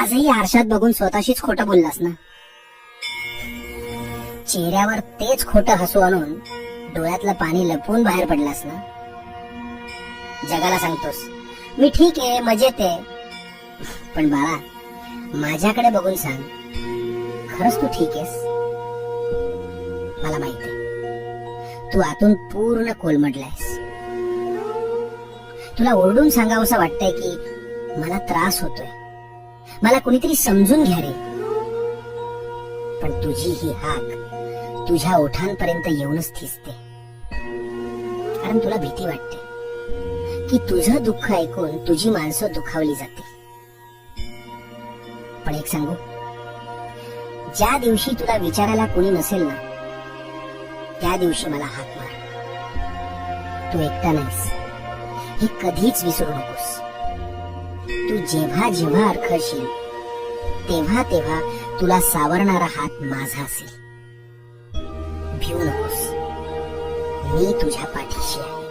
आजही आरशात बघून स्वतःशीच खोटं बोललास ना? चेहऱ्यावर तेच खोटं हसू आणून डोळ्यातलं पाणी लपवून बाहेर पडलास ना? जगाला सांगतोस मी ठीक आहे, मजेत आहे, पण बाळा माझ्याकडे बघून सांग, खरंच तू ठीक आहेस? मला माहिती आहे तू आतून पूर्ण कोलमडलायस. तुला ओरडून सांगावंसं वाटतंय की मला त्रास होतोय, मला कुणीतरी समजून घ्या रे. पण तुझी ही हाक तुझ्या ओठांपर्यंत येऊनच थिसते, कारण तुला भीती वाटते की तुझं दुःख ऐकून तुझी माणसं दुखावली जाते. पण एक सांगू, ज्या दिवशी तुला विचारायला कोणी नसेल ना, त्या दिवशी मला हाक मार. तू एकटा नाहीस हे कधीच विसरू नकोस. तू जेव्हा जेव्हा अडखळशील तेव्हा तेव्हा तुला सावरणारा हात माझा असेल. भिवू नकोस, मी तुझ्या पाठीशी आहे.